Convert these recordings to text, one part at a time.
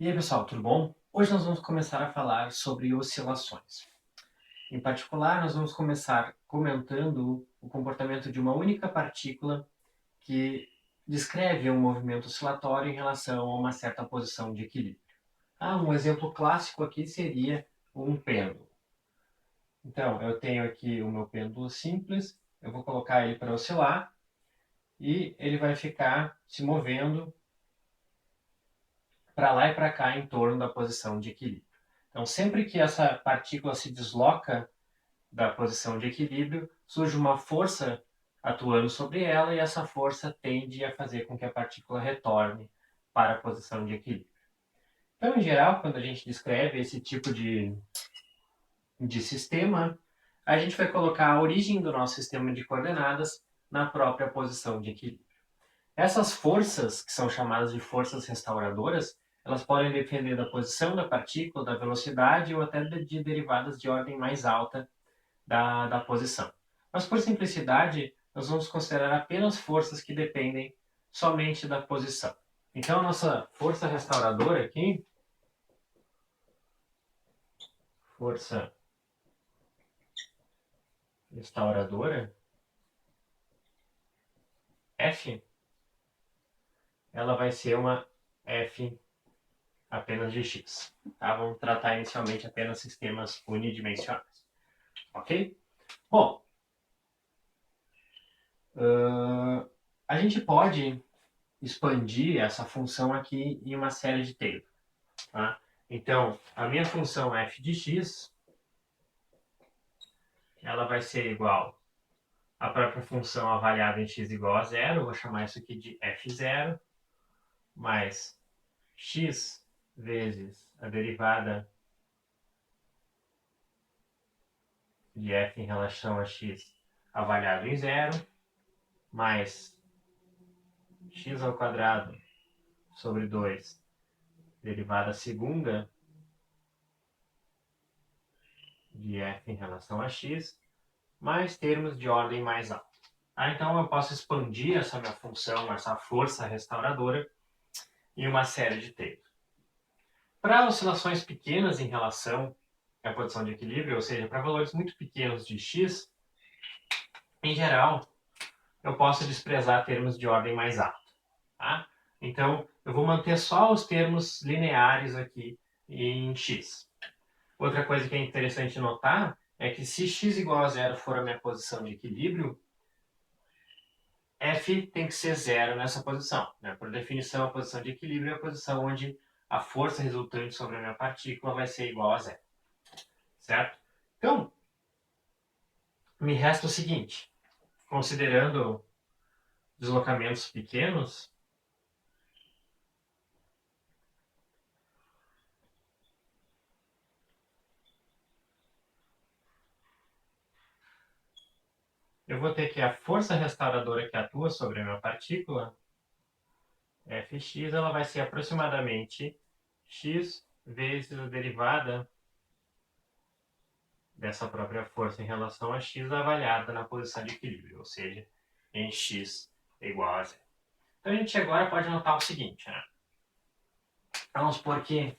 E aí, pessoal, tudo bom? Hoje nós vamos começar a falar sobre oscilações. Em particular, nós vamos começar comentando o comportamento de uma única partícula que descreve um movimento oscilatório em relação a uma certa posição de equilíbrio. Um exemplo clássico aqui seria um pêndulo. Então, eu tenho aqui o meu pêndulo simples, eu vou colocar ele para oscilar e ele vai ficar se movendo para lá e para cá em torno da posição de equilíbrio. Então, sempre que essa partícula se desloca da posição de equilíbrio, surge uma força atuando sobre ela e essa força tende a fazer com que a partícula retorne para a posição de equilíbrio. Então, em geral, quando a gente descreve esse tipo de sistema, a gente vai colocar a origem do nosso sistema de coordenadas na própria posição de equilíbrio. Essas forças, que são chamadas de forças restauradoras, elas podem depender da posição da partícula, da velocidade ou até de derivadas de ordem mais alta da posição. Mas, por simplicidade, nós vamos considerar apenas forças que dependem somente da posição. Então, a nossa força restauradora aqui, força restauradora, F, ela vai ser uma F apenas de x. Tá? Vamos tratar inicialmente apenas sistemas unidimensionais. Ok? Bom, a gente pode expandir essa função aqui em uma série de Taylor. Tá? Então, a minha função f de x, ela vai ser igual à própria função avaliada em x igual a zero, vou chamar isso aqui de f0, mais x vezes a derivada de f em relação a x avaliado em zero, mais x ao quadrado sobre 2, derivada segunda de f em relação a x, mais termos de ordem mais alta. Então eu posso expandir essa minha função, essa força restauradora, em uma série de Taylor. Para oscilações pequenas em relação à posição de equilíbrio, ou seja, para valores muito pequenos de x, em geral, eu posso desprezar termos de ordem mais alta. Tá? Então, eu vou manter só os termos lineares aqui em x. Outra coisa que é interessante notar é que se x igual a zero for a minha posição de equilíbrio, f tem que ser zero nessa posição. Né? Por definição, a posição de equilíbrio é a posição onde a força resultante sobre a minha partícula vai ser igual a zero. Certo? Então, me resta o seguinte, considerando deslocamentos pequenos, eu vou ter que a força restauradora que atua sobre a minha partícula, Fx, ela vai ser aproximadamente x vezes a derivada dessa própria força em relação a x avaliada na posição de equilíbrio, ou seja, em x igual a zero. Então a gente agora pode notar o seguinte, né? Vamos supor que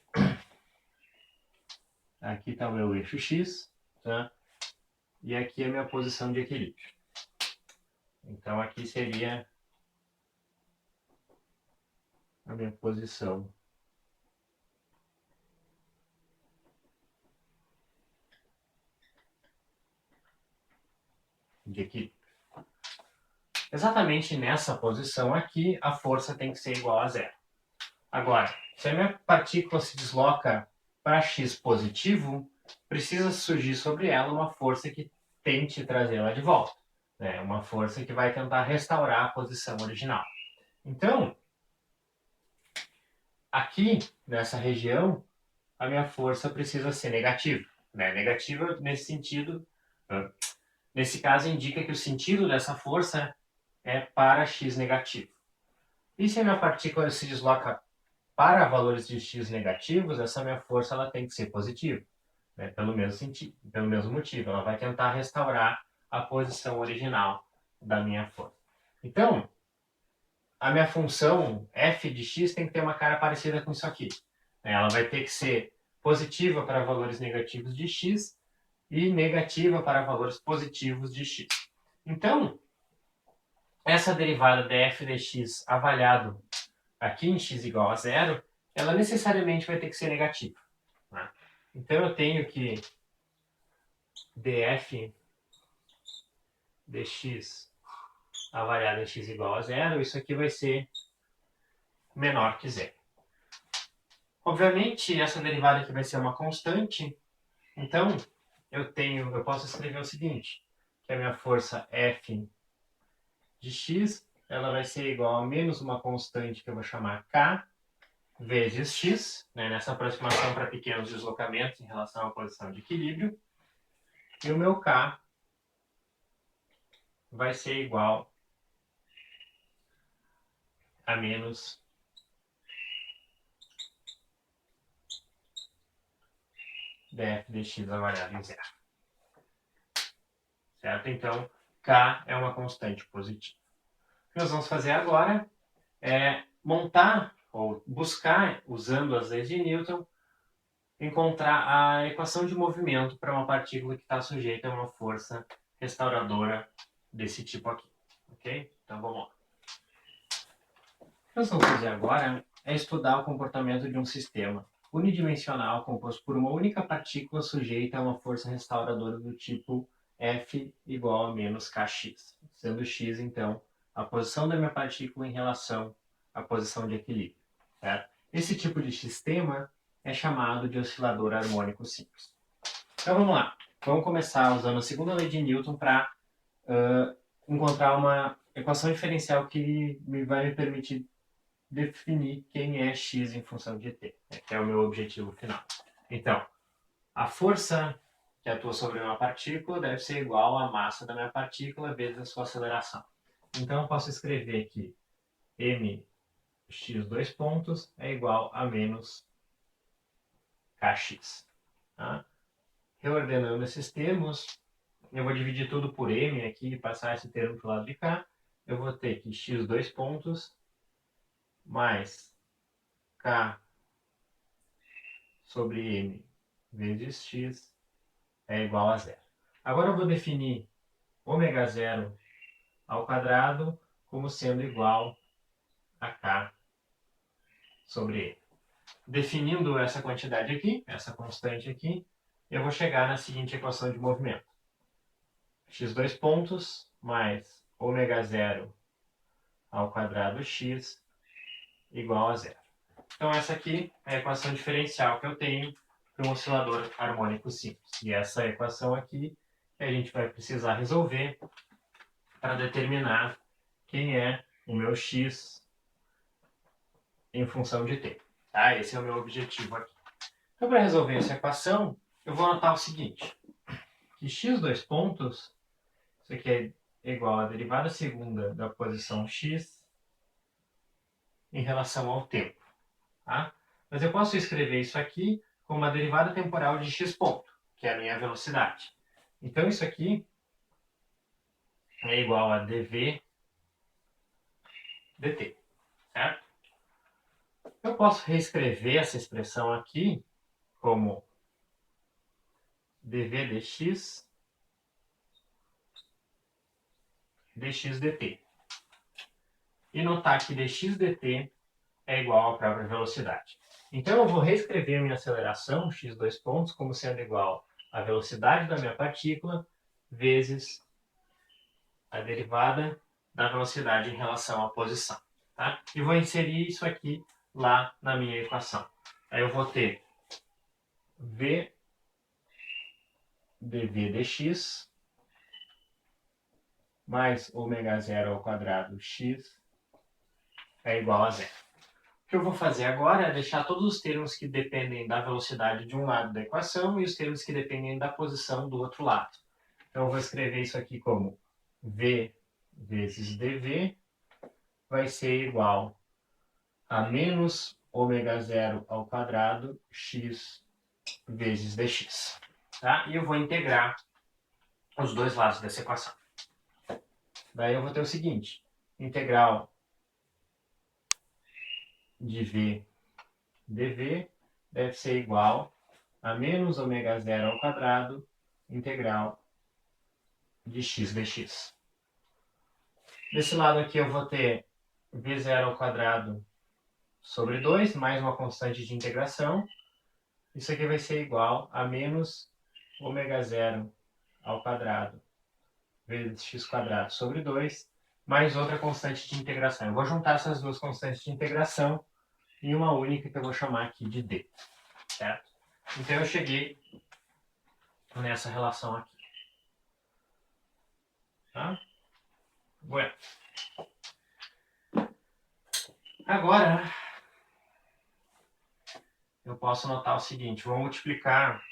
aqui está o meu eixo x, tá? E aqui é a minha posição de equilíbrio. Então aqui seria a minha posição de equilíbrio. Exatamente nessa posição aqui, a força tem que ser igual a zero. Agora, se a minha partícula se desloca para x positivo, precisa surgir sobre ela uma força que tente trazê-la de volta. Né? Uma força que vai tentar restaurar a posição original. Então, aqui, nessa região, a minha força precisa ser negativa. Né? Negativa nesse sentido, nesse caso indica que o sentido dessa força é para x negativo. E se a minha partícula se desloca para valores de x negativos, essa minha força ela tem que ser positiva, né? Pelo mesmo sentido, pelo mesmo motivo. Ela vai tentar restaurar a posição original da minha força. Então, a minha função f de x tem que ter uma cara parecida com isso aqui. Ela vai ter que ser positiva para valores negativos de x e negativa para valores positivos de x. Então, essa derivada df dx avaliado aqui em x igual a zero, ela necessariamente vai ter que ser negativa. Né? Então, eu tenho que df dx avaliado em x igual a zero, isso aqui vai ser menor que zero. Obviamente, essa derivada aqui vai ser uma constante, então eu posso escrever o seguinte, que a minha força F de x, ela vai ser igual a menos uma constante que eu vou chamar K, vezes x, né, nessa aproximação para pequenos deslocamentos em relação à posição de equilíbrio, e o meu K vai ser igual a menos df dx avaliado em zero. Certo? Então, K é uma constante positiva. O que nós vamos fazer agora é montar ou buscar, usando as leis de Newton, encontrar a equação de movimento para uma partícula que está sujeita a uma força restauradora desse tipo aqui. Ok? Então vamos lá. O que nós vamos fazer agora é estudar o comportamento de um sistema unidimensional composto por uma única partícula sujeita a uma força restauradora do tipo F igual a menos Kx, sendo x, então, a posição da minha partícula em relação à posição de equilíbrio. Certo? Esse tipo de sistema é chamado de oscilador harmônico simples. Então vamos lá. Vamos começar usando a segunda lei de Newton para encontrar uma equação diferencial que vai me permitir definir quem é x em função de t, né, que é o meu objetivo final. Então, a força que atua sobre uma partícula deve ser igual à massa da minha partícula vezes a sua aceleração. Então, eu posso escrever que mx dois pontos é igual a menos kx. Tá? Reordenando esses termos, eu vou dividir tudo por m aqui e passar esse termo para o lado de cá. Eu vou ter que x dois pontos mais k sobre m vezes x é igual a zero. Agora eu vou definir ômega zero ao quadrado como sendo igual a k sobre m. Definindo essa quantidade aqui, essa constante aqui, eu vou chegar na seguinte equação de movimento. X dois pontos mais ômega zero ao quadrado x igual a zero. Então essa aqui é a equação diferencial que eu tenho para um oscilador harmônico simples. E essa equação aqui que a gente vai precisar resolver para determinar quem é o meu x em função de t. Tá? Esse é o meu objetivo aqui. Então, para resolver essa equação, eu vou anotar o seguinte, que x dois pontos, isso aqui é igual à derivada segunda da posição x em relação ao tempo. Tá? Mas eu posso escrever isso aqui como uma derivada temporal de x ponto, que é a minha velocidade. Então, isso aqui é igual a dv dt, certo? Eu posso reescrever essa expressão aqui como dv dx dx dt. E notar que dx dt é igual à própria velocidade. Então eu vou reescrever minha aceleração, x dois pontos, como sendo igual à velocidade da minha partícula vezes a derivada da velocidade em relação à posição. Tá? E vou inserir isso aqui lá na minha equação. Aí eu vou ter v dv dx mais ômega zero ao quadrado x é igual a zero. O que eu vou fazer agora é deixar todos os termos que dependem da velocidade de um lado da equação e os termos que dependem da posição do outro lado. Então eu vou escrever isso aqui como v vezes dv vai ser igual a menos ômega zero ao quadrado x vezes dx. Tá? E eu vou integrar os dois lados dessa equação. Daí eu vou ter o seguinte, integral de v dv deve ser igual a menos ômega zero ao quadrado integral de x dx. Desse lado aqui eu vou ter v0 ao quadrado sobre 2, mais uma constante de integração. Isso aqui vai ser igual a menos ômega zero ao quadrado vezes x quadrado sobre 2, mais outra constante de integração. Eu vou juntar essas duas constantes de integração em uma única que eu vou chamar aqui de d, certo? Então eu cheguei nessa relação aqui. Tá? Bueno. Agora, eu posso notar o seguinte, vou multiplicar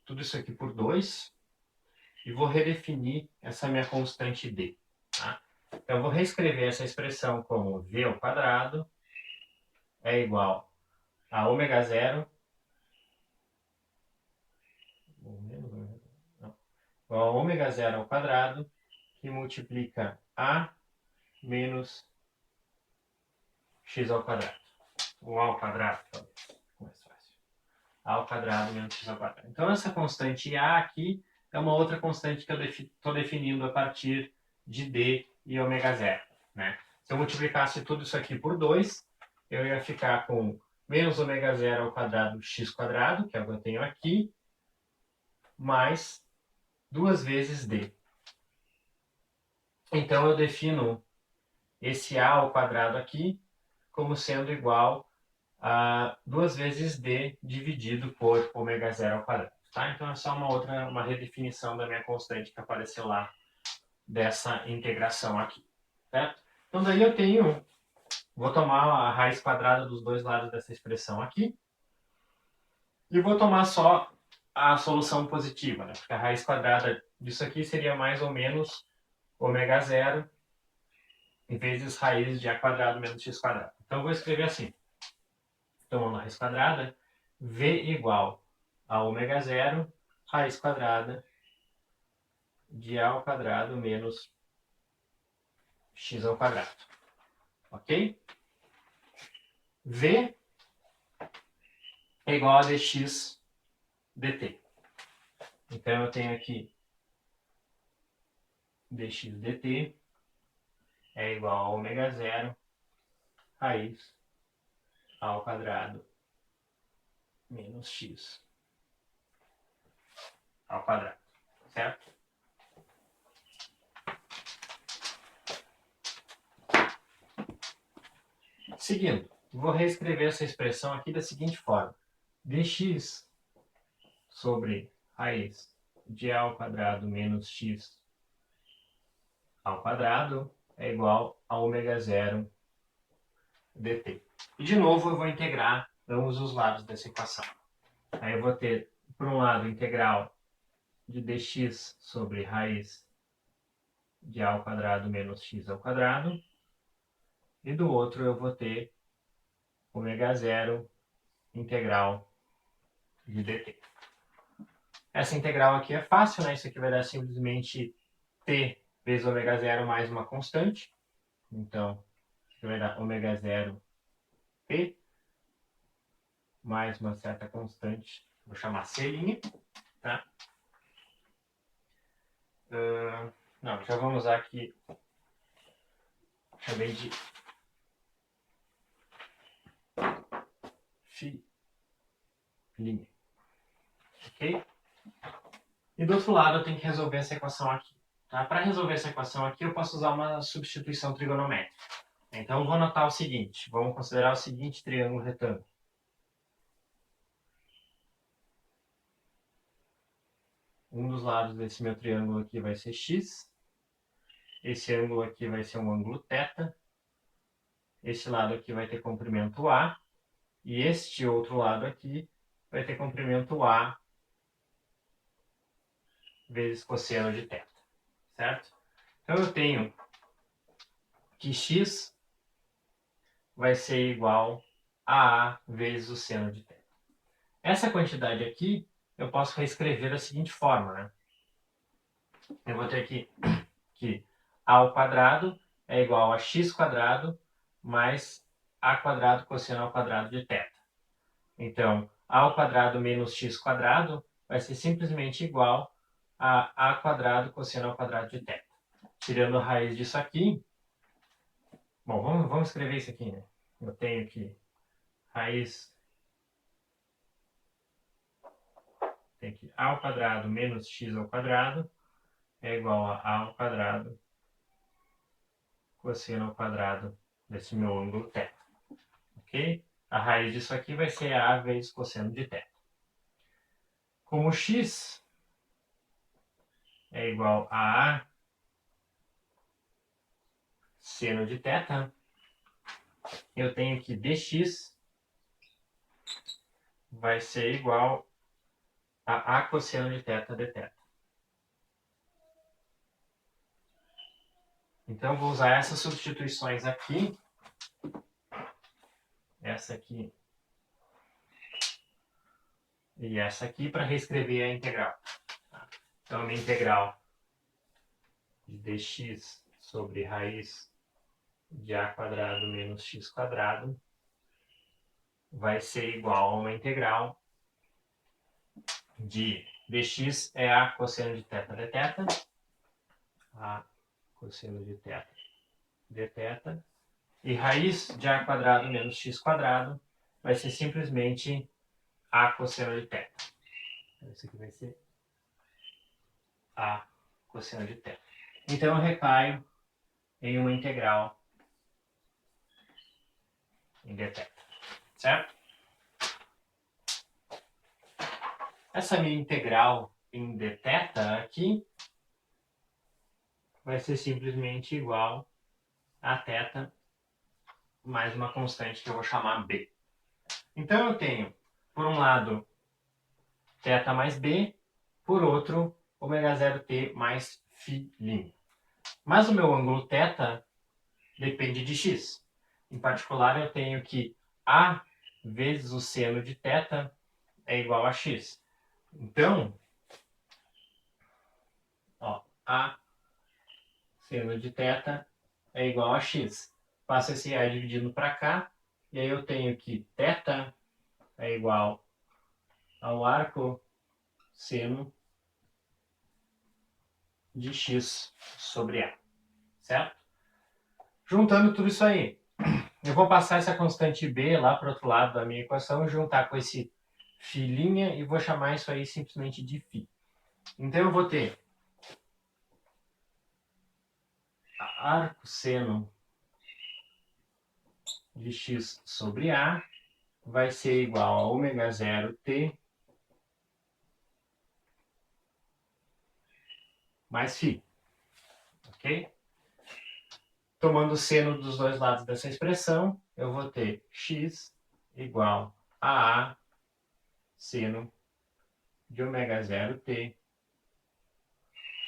tudo isso aqui por 2 e vou redefinir essa minha constante d. Tá? Então eu vou reescrever essa expressão como v ao quadrado é igual a ômega zero igual a ômega zero ao quadrado que multiplica a menos x ao quadrado. Ou a ao quadrado, talvez. Mais fácil. A ao quadrado menos x ao quadrado. Então essa constante a aqui é uma outra constante que eu estou definindo a partir de d e ômega zero. Né? Se eu multiplicasse tudo isso aqui por 2, eu ia ficar com menos ômega zero ao quadrado x quadrado, que é o que eu tenho aqui, mais 2 vezes d. Então eu defino esse a ao quadrado aqui como sendo igual a 2 vezes d dividido por ômega zero ao quadrado. Tá? Então é só uma redefinição da minha constante que apareceu lá dessa integração aqui. Certo? Então daí eu tenho, vou tomar a raiz quadrada dos dois lados dessa expressão aqui e vou tomar só a solução positiva, né? Porque a raiz quadrada disso aqui seria mais ou menos ômega zero vezes raiz de a quadrado menos x quadrado. Então eu vou escrever assim. Tomando a raiz quadrada, v igual a ômega zero raiz quadrada de a ao quadrado menos x ao quadrado. Ok? V é igual a dx dt. Então eu tenho aqui dx dt é igual a ômega zero raiz ao quadrado menos x ao quadrado. Certo? Seguindo, vou reescrever essa expressão aqui da seguinte forma. Dx sobre raiz de a ao quadrado menos x ao quadrado é igual a ômega zero dt. E de novo eu vou integrar ambos os lados dessa equação. Aí eu vou ter, por um lado, integral de dx sobre raiz de a ao quadrado menos x ao quadrado. E do outro eu vou ter ômega zero integral de dt. Essa integral aqui é fácil, né? Isso aqui vai dar simplesmente t vezes ômega zero mais uma constante. Então, isso vai dar ômega zero p mais uma certa constante. Vou chamar c', tá? Não, já vamos usar aqui. Chamei de φ'. Ok? E do outro lado eu tenho que resolver essa equação aqui. Tá? Para resolver essa equação aqui eu posso usar uma substituição trigonométrica. Então eu vou anotar o seguinte. Vamos considerar o seguinte triângulo retângulo. Um dos lados desse meu triângulo aqui vai ser x. Esse ângulo aqui vai ser um ângulo θ. Esse lado aqui vai ter comprimento A. E este outro lado aqui vai ter comprimento A vezes cosseno de θ. Certo? Então eu tenho que x vai ser igual a A vezes o seno de θ. Essa quantidade aqui eu posso reescrever da seguinte forma, né? Eu vou ter aqui que a ao quadrado é igual a x quadrado mais a quadrado cosseno ao quadrado de θ. Então, a ao quadrado menos x quadrado vai ser simplesmente igual a quadrado cosseno ao quadrado de θ. Tirando a raiz disso aqui, bom, vamos escrever isso aqui, né? Eu tenho que raiz tem que a ao quadrado menos x ao quadrado é igual a ao quadrado cosseno ao quadrado desse meu ângulo θ. Ok? A raiz disso aqui vai ser a vezes cosseno de θ. Como x é igual a seno de θ, eu tenho que dx vai ser igual a cosseno de θ dθ. Então, vou usar essas substituições aqui, essa aqui e essa aqui, para reescrever a integral. Então, a minha integral de dx sobre raiz de a quadrado menos x quadrado vai ser igual a uma integral de dx é a cosseno de θ dθ, a cosseno de θ dθ, e raiz de a quadrado menos x quadrado vai ser simplesmente a cosseno de θ. Isso aqui vai ser a cosseno de θ. Então eu recaio em uma integral em dθ, certo? Essa minha integral em dθ aqui vai ser simplesmente igual a θ mais uma constante que eu vou chamar b. Então eu tenho, por um lado, θ mais b, por outro, ω0t mais φ'. Mas o meu ângulo θ depende de x. Em particular, eu tenho que a vezes o seno de θ é igual a x. Então, ó, a seno de θ é igual a x. Passo esse a dividindo para cá, e aí eu tenho que θ é igual ao arco seno de x sobre a, certo? Juntando tudo isso aí, eu vou passar essa constante b lá para o outro lado da minha equação, juntar com esse φ' e vou chamar isso aí simplesmente de φ. Então eu vou ter arco seno de x sobre a vai ser igual a ω0t mais φ. Ok? Tomando o seno dos dois lados dessa expressão, eu vou ter x igual a seno de ω0t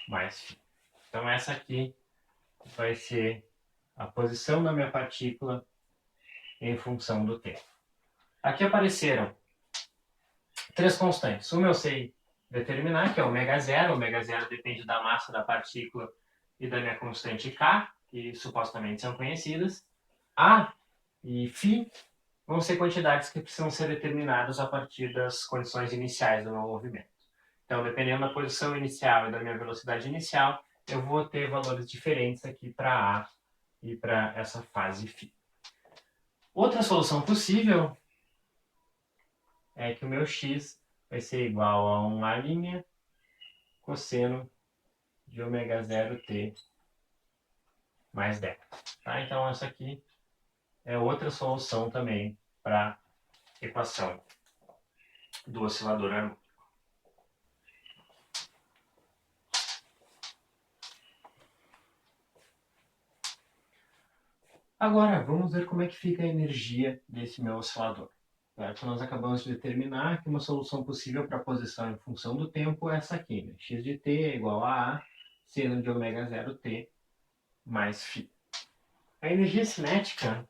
mais φ. Então essa aqui vai ser a posição da minha partícula em função do tempo. Aqui apareceram três constantes. Uma eu sei determinar, que é ω0. ω0 depende da massa da partícula e da minha constante k, que supostamente são conhecidas. A e φ vão ser quantidades que precisam ser determinadas a partir das condições iniciais do meu movimento. Então, dependendo da posição inicial e da minha velocidade inicial, eu vou ter valores diferentes aqui para A e para essa fase φ. Outra solução possível é que o meu x vai ser igual a 1A' cosseno de ω0t mais delta. Tá? Então, essa aqui é outra solução também para a equação do oscilador harmônico. Agora, vamos ver como é que fica a energia desse meu oscilador. Certo? Nós acabamos de determinar que uma solução possível para a posição em função do tempo é essa aqui, né? x de t é igual a seno de ω0t mais φ. A energia cinética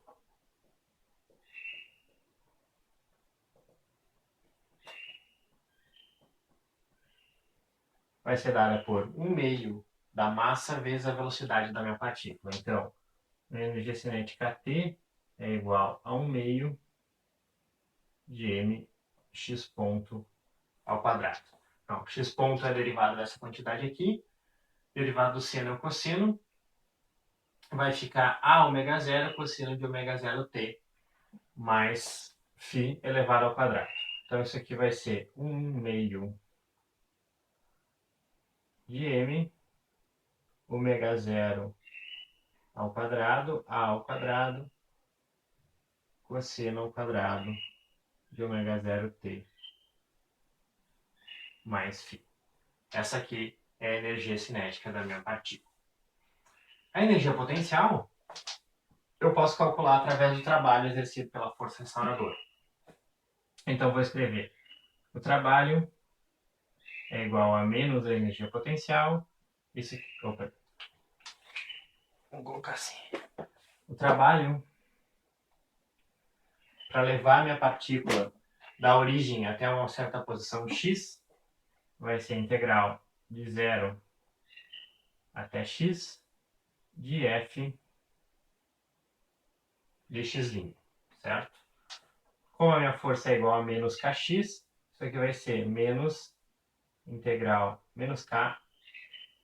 vai ser dada por 1/2 da massa vezes a velocidade da minha partícula. Então, a energia cinética T é igual a 1 meio de mx ponto ao quadrado. Então, x ponto é derivado dessa quantidade aqui, derivado do seno é o cosseno, vai ficar a ômega zero, cosseno de ômega zero t, mais φ elevado ao quadrado. Então, isso aqui vai ser 1 meio de m, ômega zero ao quadrado, a ao quadrado, cosseno ao quadrado de ômega zero t, mais φ. Essa aqui é a energia cinética da minha partícula. A energia potencial eu posso calcular através do trabalho exercido pela força restauradora. Então, vou escrever: o trabalho é igual a menos a energia potencial. Isso aqui, opa. Vamos colocar assim. O trabalho para levar minha partícula da origem até uma certa posição x vai ser integral de 0 até x de f de x', certo? Como a minha força é igual a menos kx, isso aqui vai ser menos integral, menos k,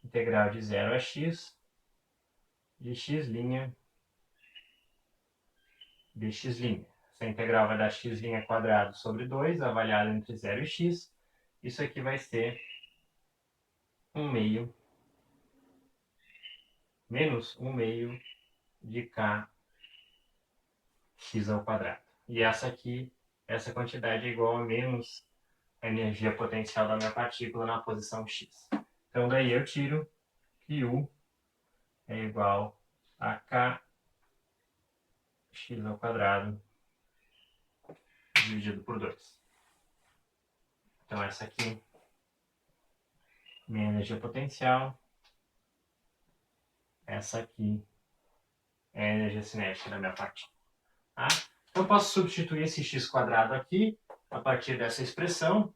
integral de 0 a x de x' de x'. Essa integral vai dar x' quadrado sobre 2, avaliado entre 0 e x. Isso aqui vai ser 1 meio, menos 1 meio de k x ao quadrado. E essa aqui, essa quantidade é igual a menos a energia potencial da minha partícula na posição x. Então daí eu tiro que U é igual a k x ao quadrado dividido por 2. Então essa aqui, minha energia potencial. Essa aqui é a energia cinética da minha partícula. Tá? Então eu posso substituir esse x quadrado aqui, a partir dessa expressão.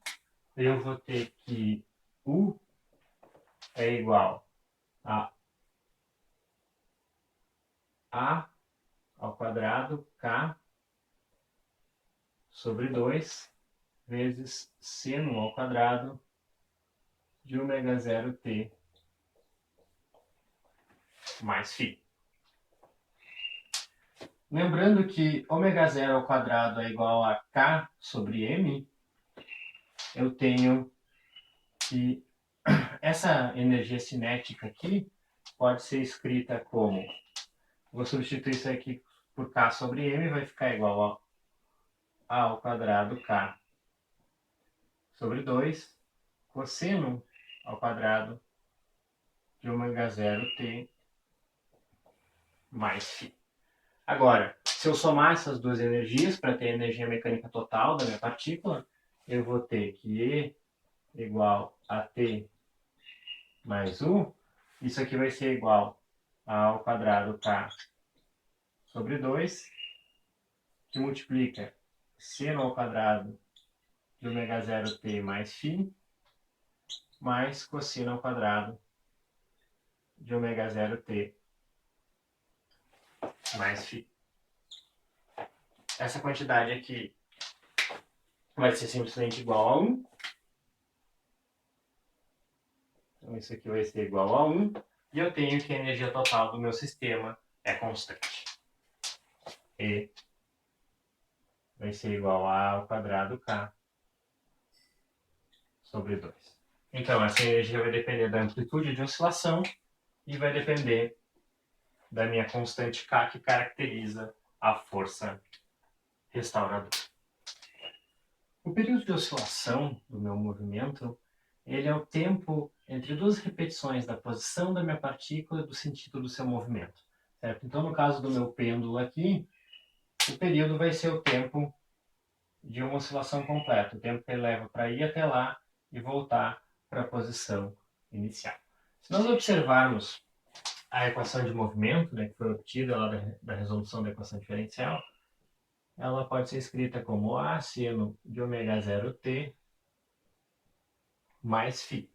Eu vou ter que U é igual a ao quadrado k sobre 2 vezes seno ao quadrado de ômega zero t mais φ. Lembrando que ômega zero ao quadrado é igual a k sobre m, eu tenho que essa energia cinética aqui pode ser escrita como, vou substituir isso aqui por k sobre m, vai ficar igual a ao quadrado k sobre 2, cosseno ao quadrado de ômega zero t mais φ. Agora, se eu somar essas duas energias para ter a energia mecânica total da minha partícula, eu vou ter que E igual a T mais U. Isso aqui vai ser igual ao quadrado K sobre 2, que multiplica seno ao quadrado de ômega zero t mais φ, mais cosseno ao quadrado de ômega zero t mais φ. Essa quantidade aqui vai ser simplesmente igual a 1. Então isso aqui vai ser igual a 1. E eu tenho que a energia total do meu sistema é constante. E vai ser igual a ao quadrado k sobre 2. Então essa energia vai depender da amplitude de oscilação e vai depender da minha constante k, que caracteriza a força restauradora. O período de oscilação do meu movimento, ele é o tempo entre duas repetições da posição da minha partícula e do sentido do seu movimento. Certo? Então, no caso do meu pêndulo aqui, o período vai ser o tempo de uma oscilação completa, o tempo que ele leva para ir até lá e voltar para a posição inicial. Se nós observarmos a equação de movimento, né, que foi obtida lá da resolução da equação diferencial, ela pode ser escrita como A seno de ômega zero t mais φ.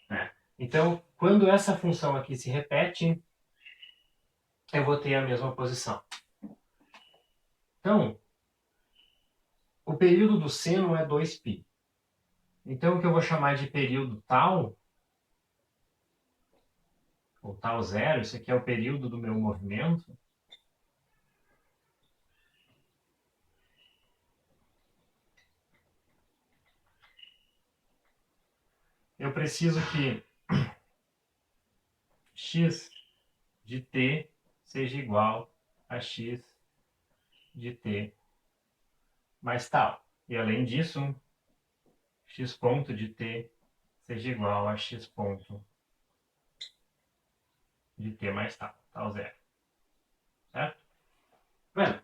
Né? Então, quando essa função aqui se repete, eu vou ter a mesma posição. Então, o período do seno é 2π. Então, o que eu vou chamar de período tal, ou tal zero, isso aqui é o período do meu movimento, eu preciso que x de t seja igual a x de t mais tal. E além disso, x ponto de t seja igual a x ponto de t mais tal, tal zero. Certo? Bem,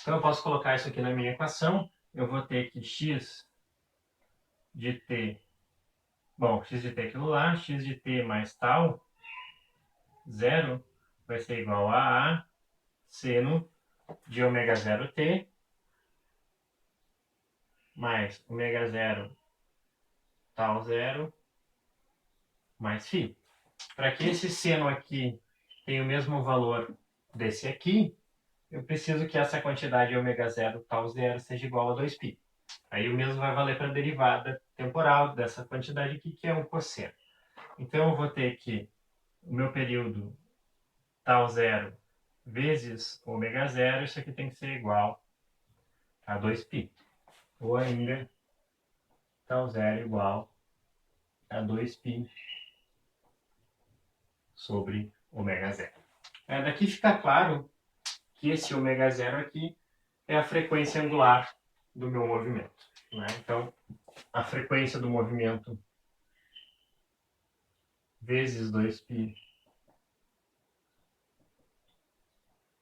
então eu posso colocar isso aqui na minha equação. Eu vou ter que x de t, bom, x de t é aquilo lá, x de t mais tal, zero, vai ser igual a seno de ômega zero t mais ômega zero tal zero mais φ. Para que esse seno aqui tenha o mesmo valor desse aqui, eu preciso que essa quantidade ômega zero tal zero seja igual a 2π. Aí o mesmo vai valer para a derivada temporal dessa quantidade aqui, que é um cosseno. Então eu vou ter que o meu período tal zero vezes ômega zero, isso aqui tem que ser igual a 2π. Ou ainda tal zero igual a 2π sobre ômega zero. Daqui fica claro que esse ômega zero aqui é a frequência angular do meu movimento. Né? Então, a frequência do movimento vezes 2π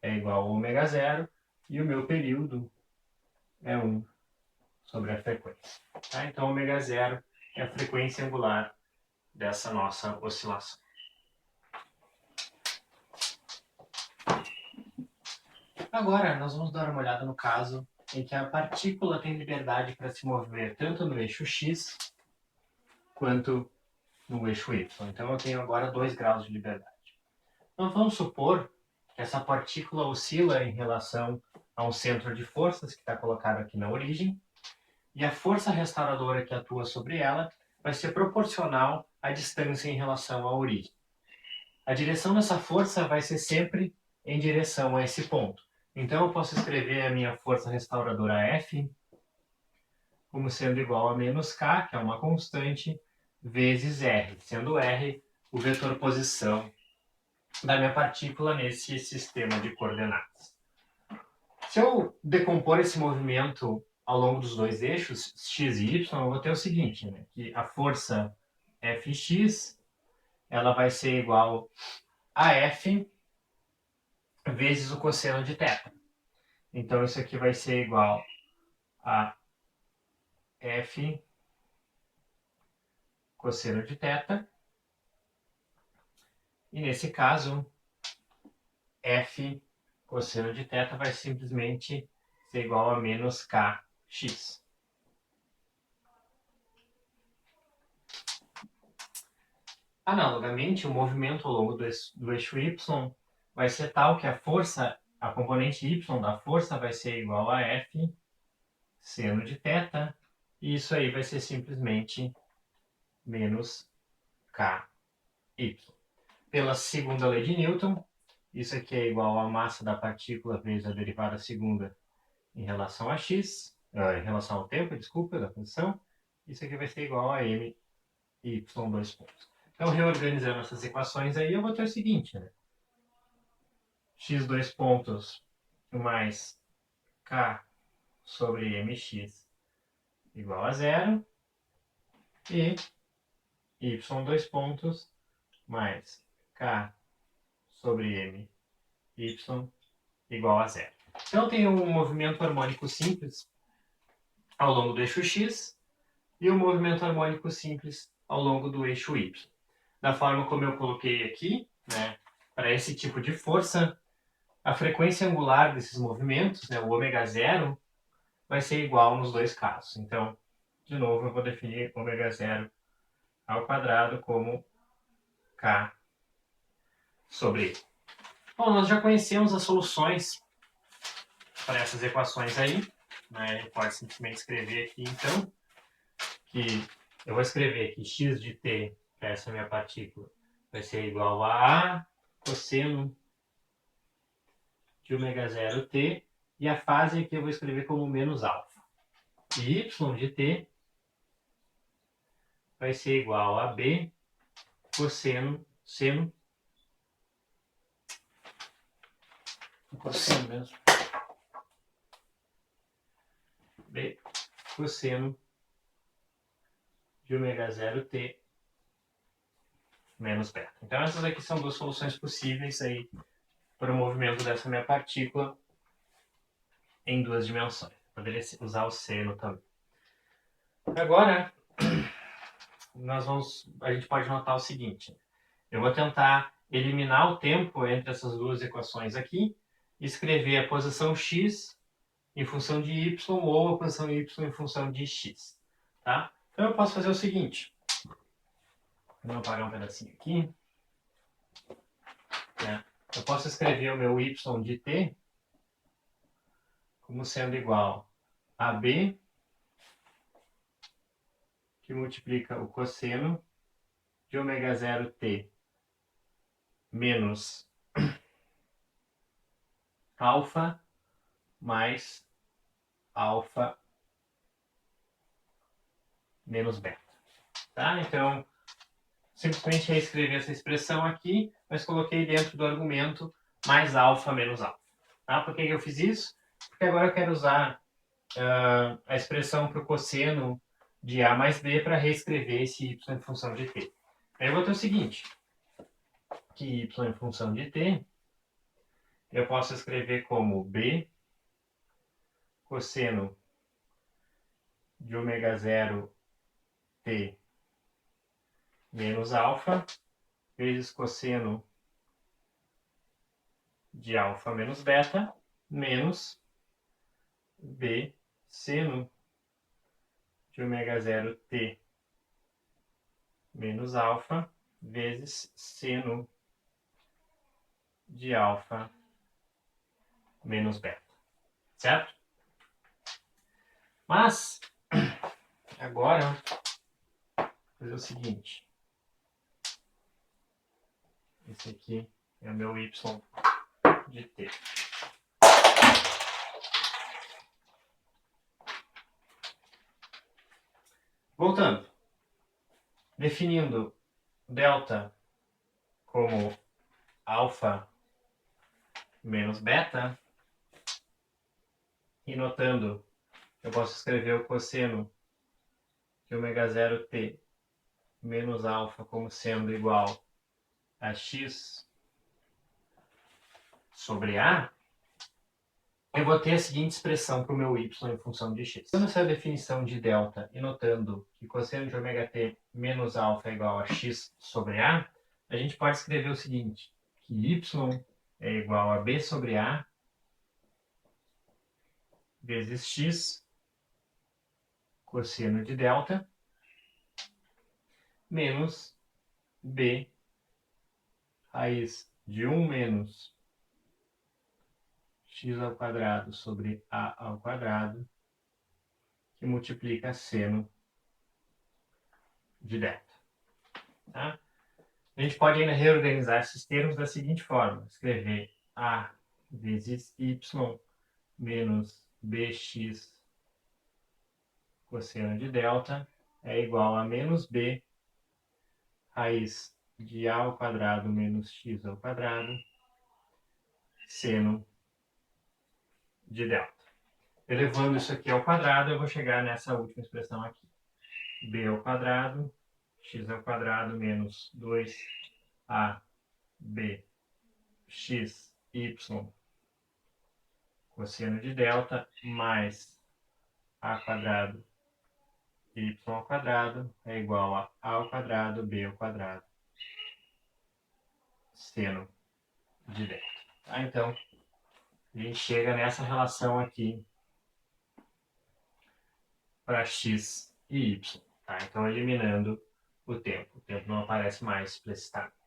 é igual a ômega zero e o meu período é 1 sobre a frequência. Tá? Então, ômega zero é a frequência angular dessa nossa oscilação. Agora, nós vamos dar uma olhada no caso em que a partícula tem liberdade para se mover tanto no eixo x quanto no eixo y. Então, eu tenho agora 2 graus de liberdade. Então, vamos supor que essa partícula oscila em relação a um centro de forças que está colocado aqui na origem, e a força restauradora que atua sobre ela vai ser proporcional à distância em relação à origem. A direção dessa força vai ser sempre em direção a esse ponto. Então eu posso escrever a minha força restauradora F como sendo igual a menos K, que é uma constante, vezes R, sendo R o vetor posição da minha partícula nesse sistema de coordenadas. Se eu decompor esse movimento ao longo dos dois eixos, x e y, eu vou ter o seguinte, né? Que a força Fx ela vai ser igual a F vezes o cosseno de θ. Então, isso aqui vai ser igual a F cosseno de θ. E nesse caso, F cosseno de θ vai simplesmente ser igual a menos Kx. Analogamente, o movimento ao longo do eixo y vai ser tal que a força, a componente y da força vai ser igual a F seno de θ, e isso aí vai ser simplesmente menos Ky. Pela segunda lei de Newton, isso aqui é igual à massa da partícula vezes a derivada segunda em relação a x, em relação ao tempo, desculpa, da posição. Isso aqui vai ser igual a m y dois pontos. Então, reorganizando essas equações aí, eu vou ter o seguinte, né? X dois pontos mais K sobre mx igual a zero e y dois pontos mais K sobre m y igual a zero. Então, eu tenho um movimento harmônico simples ao longo do eixo x e um movimento harmônico simples ao longo do eixo y. Da forma como eu coloquei aqui, né, para esse tipo de força, a frequência angular desses movimentos, né, o ômega zero, vai ser igual nos dois casos. Então, de novo, eu vou definir ômega zero ao quadrado como K sobre. Bom, nós já conhecemos as soluções para essas equações aí, né? A gente pode simplesmente escrever aqui, então, que eu vou escrever que x de t, para essa minha partícula, vai ser igual a cosseno de ômega 0t, e a fase aqui eu vou escrever como menos alfa. E y de t vai ser igual a b cosseno mesmo. B cosseno de ômega 0t menos beta. Então essas aqui são duas soluções possíveis aí para o movimento dessa minha partícula em duas dimensões. Poderia usar o seno também. Agora, a gente pode notar o seguinte. Eu vou tentar eliminar o tempo entre essas duas equações aqui e escrever a posição x em função de y ou a posição y em função de x. Tá? Então eu posso fazer o seguinte. Vou apagar um pedacinho aqui. Né? Eu posso escrever o meu y de t como sendo igual a b, que multiplica o cosseno de ômega 0t menos alfa mais alfa menos beta. Tá? Então, simplesmente reescrevi essa expressão aqui, mas coloquei dentro do argumento mais alfa menos alfa. Tá? Por que eu fiz isso? Porque agora eu quero usar a expressão para o cosseno de A mais B para reescrever esse y em função de t. Aí eu vou ter o seguinte, que y em função de t, eu posso escrever como B cosseno de ômega 0t menos alfa vezes cosseno de alfa menos beta menos B seno de ômega 0t menos alfa vezes seno de alfa menos beta. Certo? Mas, agora, vou fazer o seguinte. Esse aqui é o meu y de t. Voltando. Definindo delta como alfa menos beta, e notando, eu posso escrever o cosseno de ômega 0t menos alfa como sendo igual a x sobre a, eu vou ter a seguinte expressão para o meu y em função de x. Usando essa definição de delta e notando que cosseno de ômega t menos alfa é igual a x sobre a gente pode escrever o seguinte, que y é igual a b sobre a vezes x cosseno de delta menos b raiz de 1 menos x ao quadrado sobre a ao quadrado, que multiplica seno de delta. Tá? A gente pode ainda reorganizar esses termos da seguinte forma. Escrever a vezes y menos bx cosseno de delta é igual a menos b raiz de a ao quadrado menos x ao quadrado seno de delta. Elevando isso aqui ao quadrado, eu vou chegar nessa última expressão aqui. B ao quadrado, x ao quadrado menos 2ab x y cosseno de delta mais a quadrado y ao quadrado é igual a ao quadrado b ao quadrado seno de delta. Tá? Então, a gente chega nessa relação aqui para x e y. Tá? Então, eliminando o tempo. O tempo não aparece mais explicitamente.